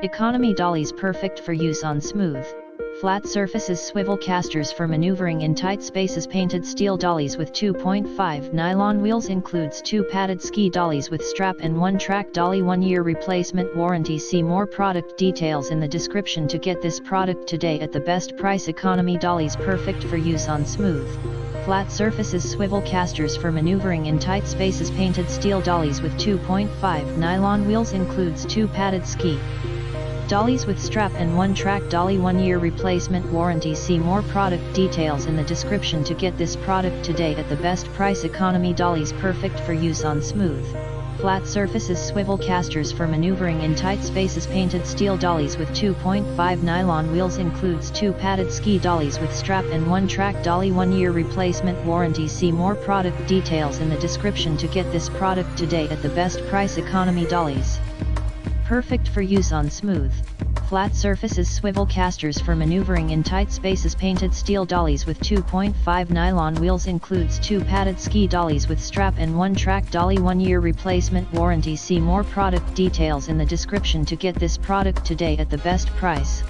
Economy dollies perfect for use on smooth, flat surfaces. Swivel casters for maneuvering in tight spaces. Painted steel dollies with 2.5 nylon wheels. Includes 2 padded ski dollies with strap and 1 track dolly. 1-year replacement warranty. See more product details in the description to get this product today at the best price. Economy dollies perfect for use on smooth, flat surfaces. Swivel casters for maneuvering in tight spaces. Painted steel dollies with 2.5 nylon wheels. Includes 2 padded ski dollies with strap and 1 track dolly. 1-year replacement warranty. See more product details in the description to get this product today at the best price. Economy dollies perfect for use on smooth, flat surfaces. Swivel casters for maneuvering in tight spaces. Painted steel dollies with 2.5 nylon wheels. Includes 2 padded ski dollies with strap and 1 track dolly. 1-year replacement warranty. See more product details in the description to get this product today at the best price. Economy dollies perfect for use on smooth, flat surfaces. Swivel casters for maneuvering in tight spaces. Painted steel dollies with 2.5 nylon wheels. Includes 2 padded ski dollies with strap and 1 track dolly. 1-year replacement warranty. See more product details in the description to get this product today at the best price.